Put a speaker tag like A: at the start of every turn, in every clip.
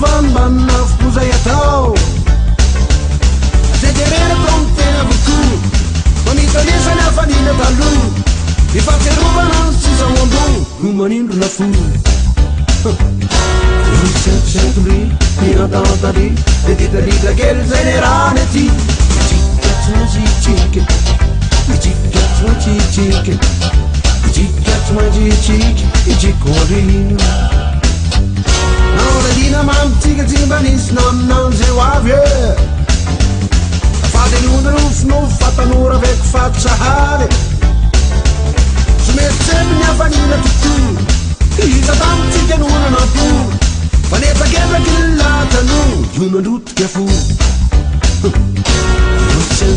A: vanbanna scusa e tau se terere pronte a vuku con italiana na famiglia tallu mi fa che ruba non si sa un bon humanin la fu non c'è lì mi ha dato lì e di dita che il generale ti chicken Ora dinamante zimbanis non si va via fate l'uno non fatta un'ora per faccia hare se mette mia famiglia tutto i tanti che non hanno più fanetta che la chillata non una tut che fu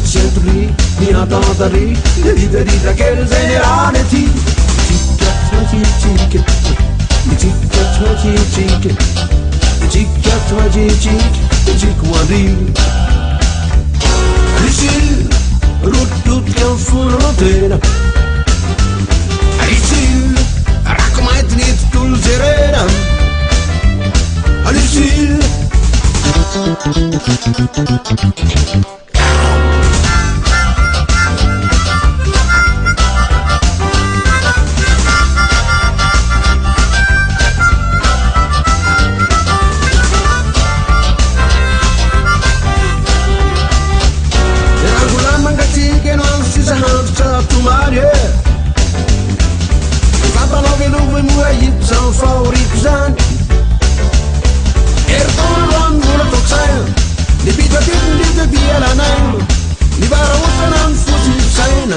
A: centro lì mi ha dato lì le dita che il generale ti chicken Alisil, rutut che un funo tena Alisil, raccomet nit tul serena Alisil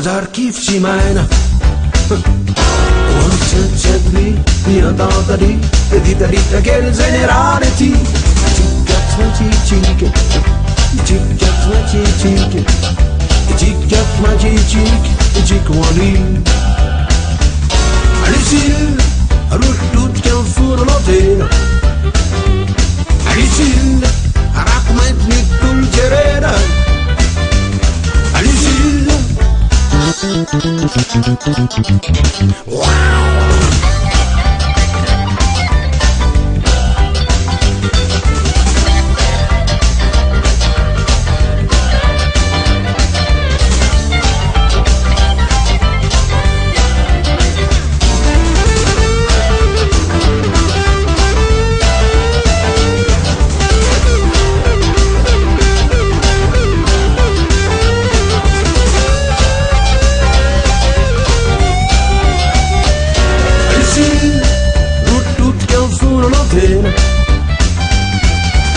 A: Zarkiv Shimana Once gently mi ha dato lì e dita che il generale ti chicken Alisil, rutut che un furono tena Alisil, raccomet nit tul serena Alisil Wow!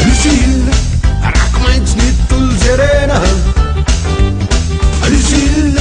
A: Alisil, raccomet nit tul serena Alisil